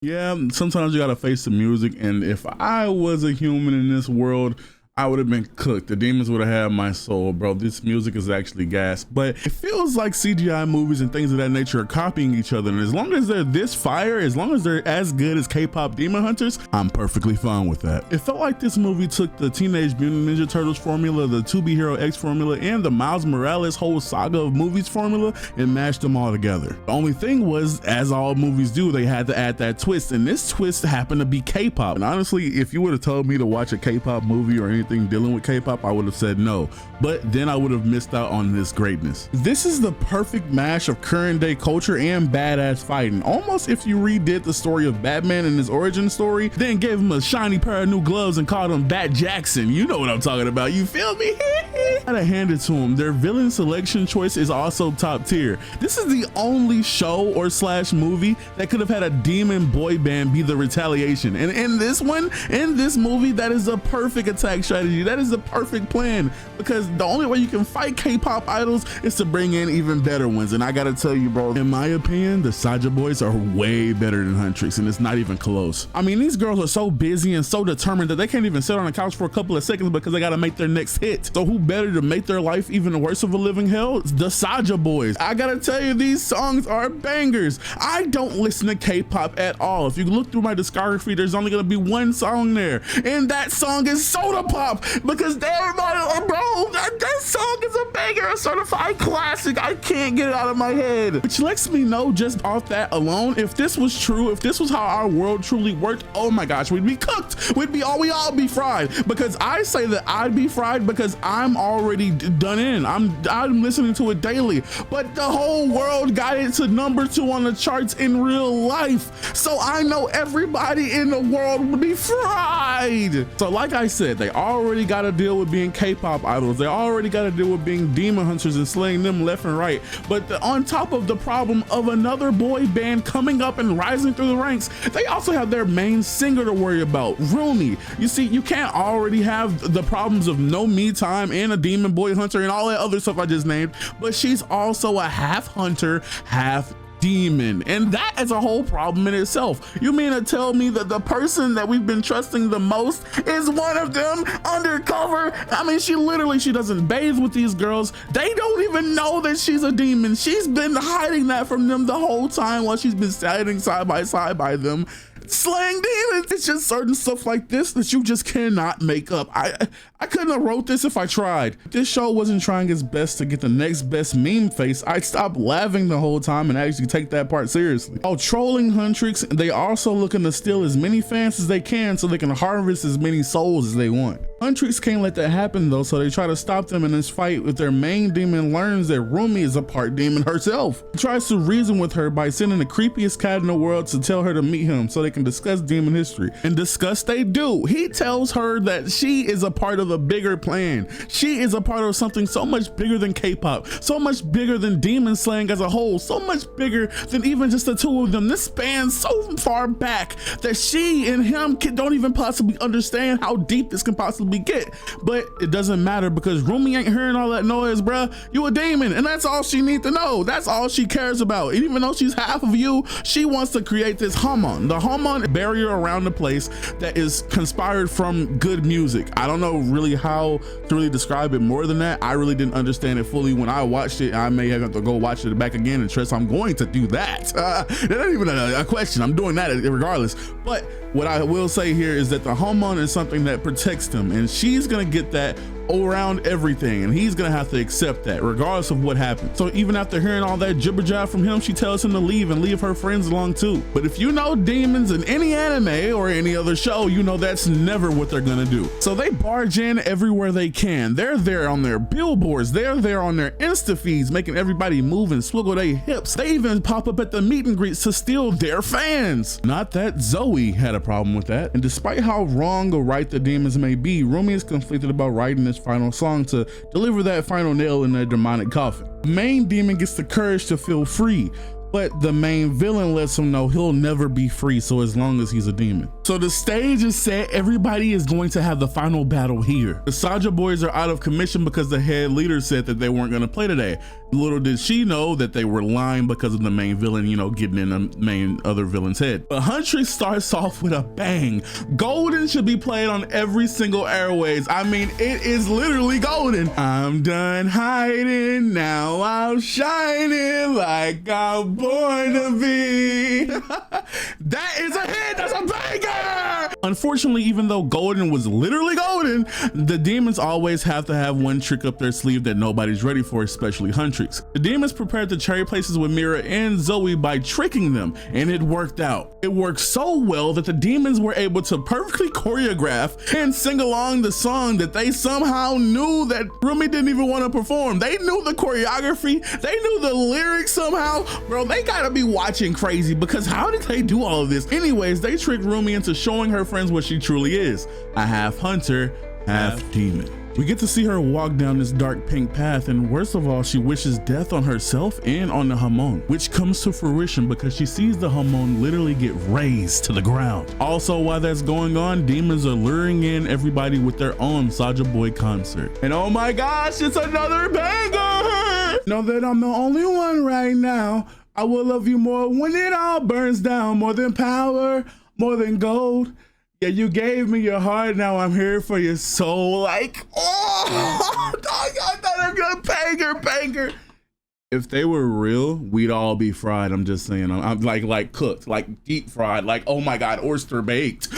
Yeah, sometimes you gotta face the music, and if I was a human in this world, I would have been cooked. The demons would have had my soul, bro. This music is actually gas, but it feels like CGI movies and things of that nature are copying each other. And as long as they're this fire, as long as they're as good as K-pop Demon Hunters, I'm perfectly fine with that. It felt like this movie took the Teenage Mutant Ninja Turtles formula, the 2B Hero X formula, and the Miles Morales whole saga of movies formula and mashed them all together. The only thing was, as all movies do, they had to add that twist, and this twist happened to be K-pop. And honestly, if you would have told me to watch a K-pop movie or anything dealing with K-pop, I would have said no, but then I would have missed out on this greatness. This is the perfect mash of current day culture and badass fighting. Almost if you redid the story of Batman and his origin story, then gave him a shiny pair of new gloves and called him Bat Jackson. You know what I'm talking about, you feel me? Gotta hand it to him. Their villain selection choice is also top tier. This is the only show or slash movie that could have had a demon boy band be the retaliation. And in this movie, that is a perfect attack strategy. That is the perfect plan, because the only way you can fight K-pop idols is to bring in even better ones. And I gotta tell you, bro, in my opinion, the Saja boys are way better than Huntrix, and it's not even close. I mean, these girls are so busy and so determined that they can't even sit on the couch for a couple of seconds because they gotta make their next hit. So who better to make their life even worse of a living hell? It's the Saja boys. I gotta tell you, these songs are bangers. I don't listen to K-pop at all. If you look through my discography, there's only gonna be one song there, and that song is Soda Pop, because everybody, bro, that song is a banger, a certified classic. I can't get it out of my head, which lets me know just off that alone, if this was true, if this was how our world truly worked, oh my gosh, we'd be cooked. We all be fried, because I say that I'd be fried because I'm already done in. I'm listening to it daily, but the whole world got it to #2 on the charts in real life, so I know everybody in the world would be fried. So like I said, they already got to deal with being K-pop idols. They already got to deal with being demon hunters and slaying them left and right. But on top of the problem of another boy band coming up and rising through the ranks, they also have their main singer to worry about, Rumi. You see, you can't already have the problems of no me time and a demon boy hunter and all that other stuff I just named, but she's also a half hunter, half demon, and that is a whole problem in itself. You mean to tell me that the person that we've been trusting the most is one of them undercover? I mean, she doesn't bathe with these girls. They don't even know that she's a demon. She's been hiding that from them the whole time while she's been standing side by side by them, slaying demons. It's just certain stuff like this that you just cannot make up. I couldn't have wrote this if I tried. If this show wasn't trying its best to get the next best meme face, I'd stop laughing the whole time and actually take that part seriously. While trolling Huntrix, they also looking to steal as many fans as they can so they can harvest as many souls as they want. Huntrix can't let that happen though, so they try to stop them in this fight with their main demon learns that Rumi is a part demon herself. He tries to reason with her by sending the creepiest cat in the world to tell her to meet him so they can discuss demon history. And discuss they do. He tells her that she is a part of a bigger plan. She is a part of something so much bigger than K-pop, so much bigger than demon slaying as a whole, so much bigger than even just the two of them. This spans so far back that she and him don't even possibly understand how deep this can possibly get. But it doesn't matter because Rumi ain't hearing all that noise, bruh. You a demon, and that's all she needs to know. That's all she cares about. And even though she's half of you, she wants to create this Hamon, the Hamon barrier around the place that is conspired from good music. I don't know really how to really describe it more than that. I really didn't understand it fully when I watched it. I may have to go watch it back again and trust I'm going to do that. That's not even a question. I'm doing that regardless. But what I will say here is that the Hamon is something that protects them, and she's gonna get that around everything, and he's gonna have to accept that regardless of what happens. So even after hearing all that jibber jab from him, she tells him to leave and leave her friends along too. But if you know demons in any anime or any other show, you know that's never what they're gonna do. So they barge in everywhere they can. They're there on their billboards, they're there on their Insta feeds, making everybody move and swiggle their hips. They even pop up at the meet and greets to steal their fans. Not that Zoe had a problem with that. And despite how wrong or right the demons may be, Rumi is conflicted about writing this final song to deliver that final nail in their demonic coffin. The main demon gets the courage to feel free, but the main villain lets him know he'll never be free so as long as he's a demon. So the stage is set, everybody is going to have the final battle here. The Saja boys are out of commission because the head leader said that they weren't gonna play today. Little did she know that they were lying because of the main villain, you know, getting in the main other villain's head. But Huntress starts off with a bang. Golden should be played on every single airways. I mean, it is literally golden. I'm done hiding, now I'm shining like I'm born to be. That is a hit, that's a banger! Unfortunately, even though golden was literally golden, the demons always have to have one trick up their sleeve that nobody's ready for, especially Huntress. The demons prepared to trade places with Mira and Zoe by tricking them, and it worked out. It worked so well that the demons were able to perfectly choreograph and sing along the song that they somehow knew that Rumi didn't even want to perform. They knew the choreography, they knew the lyrics somehow. Bro, they gotta be watching crazy, because how did they do all of this? Anyways, they tricked Rumi into showing her friends what she truly is, a half hunter, half demon. We get to see her walk down this dark pink path, and worst of all, she wishes death on herself and on the Hamon, which comes to fruition because she sees the Hamon literally get razed to the ground. Also, while that's going on, demons are luring in everybody with their own Saja Boy concert. And oh my gosh, it's another banger! Know that I'm the only one right now. I will love you more when it all burns down, more than power, more than gold. Yeah, you gave me your heart, now I'm here for your soul. Like, oh, I got a good banger. If they were real, we'd all be fried. I'm just saying. I'm like cooked, like deep fried, like, oh my God, oyster baked.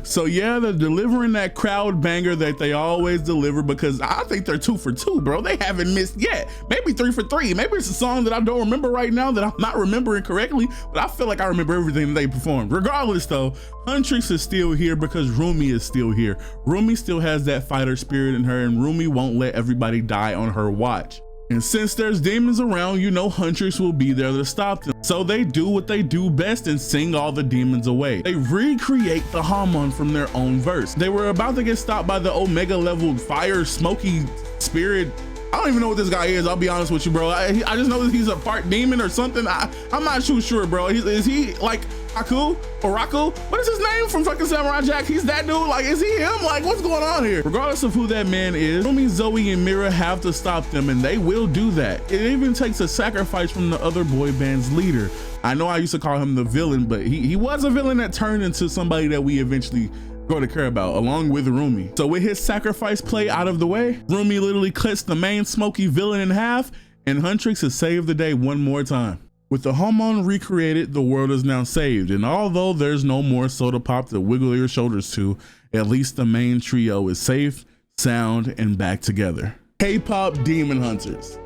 So yeah, they're delivering that crowd banger that they always deliver, because I think they're 2 for 2, bro. They haven't missed yet. Maybe 3 for 3. Maybe it's a song that I don't remember right now that I'm not remembering correctly, but I feel like I remember everything that they performed. Regardless though, Huntress is still here because Rumi is still here. Rumi still has that fighter spirit in her, and Rumi won't let everybody die on her watch. And since there's demons around, you know Huntress will be there to stop them. So they do what they do best and sing all the demons away. They recreate the Hamon from their own verse. They were about to get stopped by the Omega level fire smoky spirit. I don't even know what this guy is, I'll be honest with you, bro. I just know that he's a part demon or something. I'm not too sure, bro. Is he like Haku or Raku? What is his name from fucking Samurai Jack? He's that dude? Like, is he him? Like, what's going on here? Regardless of who that man is, Rumi, Zoe, and Mira have to stop them, and they will do that. It even takes a sacrifice from the other boy band's leader. I know I used to call him the villain, but he was a villain that turned into somebody that we eventually grow to care about, along with Rumi. So with his sacrifice play out of the way, Rumi literally cuts the main smoky villain in half, and Huntress has saved the day one more time. With the Hamon recreated, the world is now saved, and although there's no more soda pop to wiggle your shoulders to, at least the main trio is safe, sound, and back together. K-pop Demon Hunters.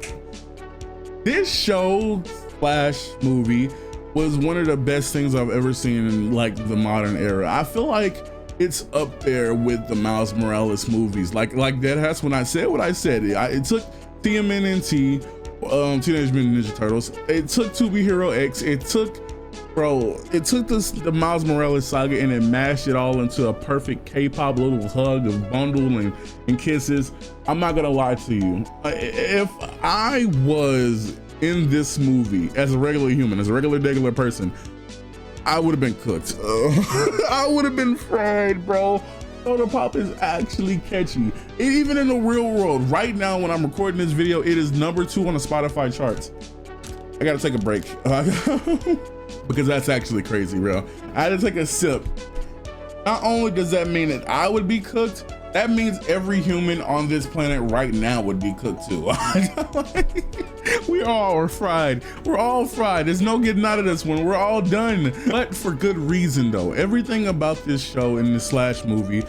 This show slash movie was one of the best things I've ever seen in like the modern era. I feel like it's up there with the Miles Morales movies. Like that's when I said what I said. It took TMNT, Teenage Mutant Ninja Turtles. It took To Be Hero X. It took the Miles Morales saga, and it mashed it all into a perfect K-pop little hug of bundle and kisses. I'm not gonna lie to you. If I was in this movie as a regular human, as a regular person, I would have been cooked. I would have been fried, bro. Soda pop is actually catchy. Even in the real world, right now when I'm recording this video, it is #2 on the Spotify charts. I gotta take a break because that's actually crazy, bro. I had to take a sip. Not only does that mean that I would be cooked, that means every human on this planet right now would be cooked too. We all are fried. We're all fried. There's no getting out of this one. We're all done. But for good reason though. Everything about this show and this slash movie,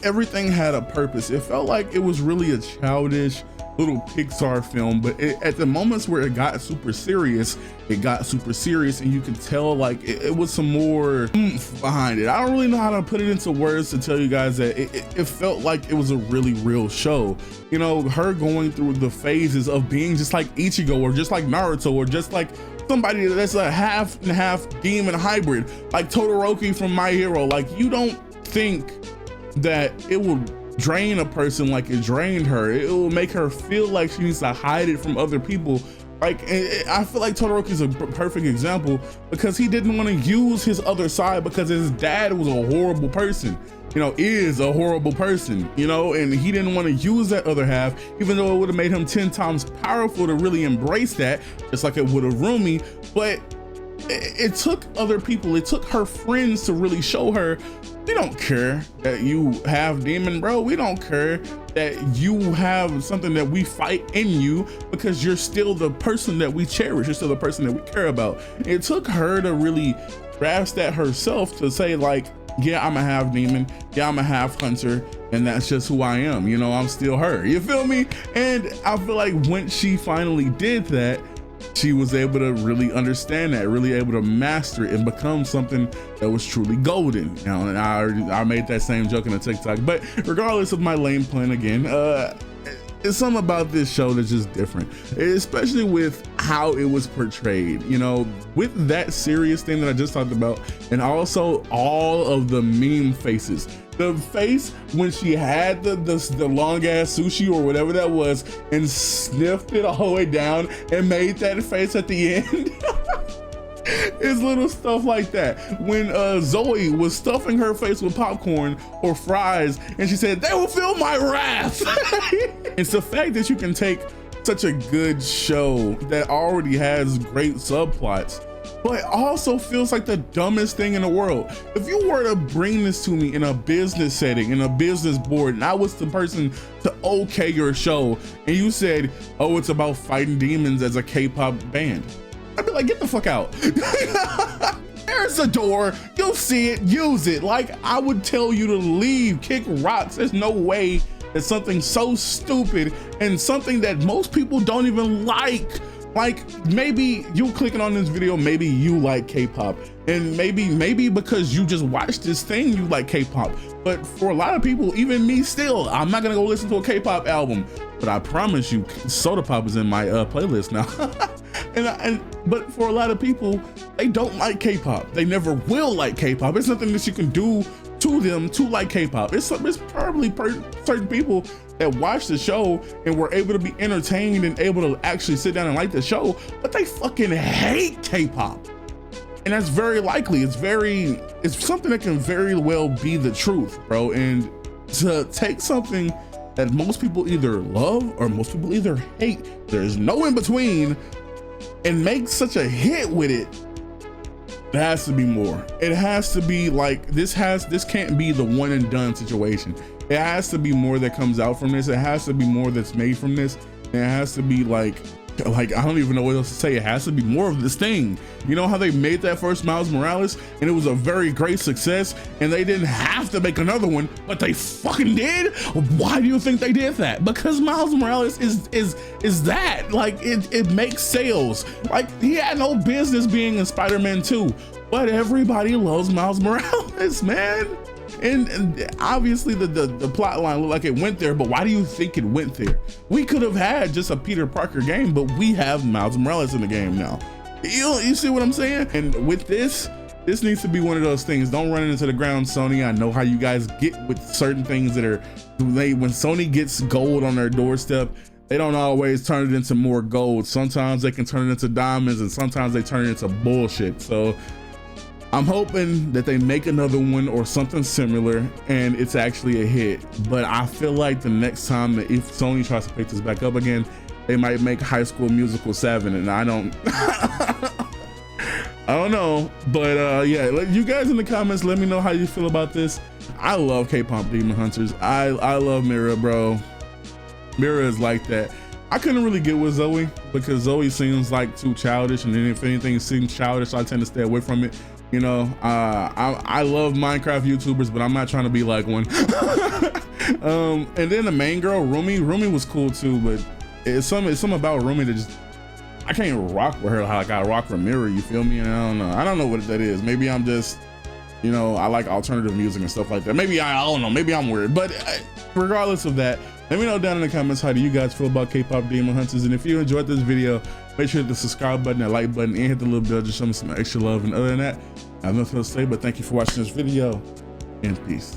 everything had a purpose. It felt like it was really a childish little Pixar film, but at the moments where it got super serious, and you could tell like it was some more oomph behind it. I don't really know how to put it into words to tell you guys that it felt like it was a really real show. You know, her going through the phases of being just like Ichigo, or just like Naruto, or just like somebody that's a half and half demon hybrid, like Todoroki from My Hero. Like, you don't think that it will drain a person like it drained her. It will make her feel like she needs to hide it from other people, Like, I feel like Todoroki is a perfect example because he didn't want to use his other side because his dad was a horrible person, you know, is a horrible person, you know, and he didn't want to use that other half, even though it would have made him 10 times powerful to really embrace that, just like it would have Rumi. But it took other people, it took her friends to really show her, we don't care that you have demon, bro. We don't care that you have something that we fight in you, because you're still the person that we cherish. You're still the person that we care about. It took her to really grasp that herself, to say like, yeah, I'm a half demon, yeah, I'm a half hunter, and that's just who I am. You know, I'm still her, you feel me? And I feel like when she finally did that, she was able to really understand that, really able to master it and become something that was truly golden. You know, and I made that same joke in a TikTok, but regardless of my lame plan again, it's something about this show that's just different, especially with how it was portrayed, you know, with that serious thing that I just talked about, and also all of the meme faces. The face when she had the long ass sushi or whatever that was and sniffed it all the way down and made that face at the end. It's little stuff like that. When Zoe was stuffing her face with popcorn or fries and she said, "They will feel my wrath." It's the fact that you can take such a good show that already has great subplots, but also feels like the dumbest thing in the world. If you were to bring this to me in a business setting, in a business board, and I was the person to okay your show, and you said, oh, it's about fighting demons as a K-pop band, I'd be like, get the fuck out. There's a door, you'll see it, use it. Like, I would tell you to leave, kick rocks. There's no way that something so stupid and something that most people don't even like maybe you clicking on this video, maybe you like K-pop, and maybe because you just watched this thing, you like K-pop. But for a lot of people, even me still, I'm not gonna go listen to a K-pop album, but I promise you, Soda Pop is in my playlist now. But for a lot of people, they don't like K-pop. They never will like K-pop. It's nothing that you can do to them to like K-pop. It's probably certain people that watch the show and were able to be entertained and able to actually sit down and like the show, but they fucking hate K-pop. And that's very likely. It's something that can very well be the truth, bro. And to take something that most people either love or most people either hate, there's no in between, and make such a hit with it, there has to be more. It has to be like, this can't be the one and done situation. It has to be more that comes out from this. It has to be more that's made from this. And it has to be like I don't even know what else to say. It has to be more of this thing. You know how they made that first Miles Morales and it was a very great success and they didn't have to make another one, but they fucking did? Why do you think they did that? Because Miles Morales is that, like, it makes sales. Like, he had no business being in Spider-Man 2, but everybody loves Miles Morales, man. And obviously the plot line looked like it went there, but why do you think it went there? We could have had just a Peter Parker game, but we have Miles Morales in the game now. You see what I'm saying? And with this needs to be one of those things. Don't run it into the ground, Sony. I know how you guys get with certain things that are, when Sony gets gold on their doorstep, they don't always turn it into more gold. Sometimes they can turn it into diamonds and sometimes they turn it into bullshit. So I'm hoping that they make another one or something similar and it's actually a hit. But I feel like the next time that if Sony tries to pick this back up again, they might make High School Musical 7, and I don't I don't know. But yeah, you guys in the comments, let me know how you feel about this. I love K-pop Demon Hunters. I love Mira, bro. Mira is like that. I couldn't really get with Zoe because Zoe seems like too childish, and then if anything seems childish, I tend to stay away from it. You know, I love Minecraft YouTubers, but I'm not trying to be like one. And then the main girl, Rumi was cool too, but it's something about Rumi that just, I can't rock with her like I rock with Mira, you feel me? And I don't know what that is. Maybe I'm just, you know, I like alternative music and stuff like that. Maybe I don't know, maybe I'm weird. But regardless of that, let me know down in the comments, how do you guys feel about K-pop Demon Hunters? And if you enjoyed this video, make sure to hit the subscribe button, that like button, and hit the little bell to show me some extra love. And other than that, I have nothing else to say, but thank you for watching this video, and peace.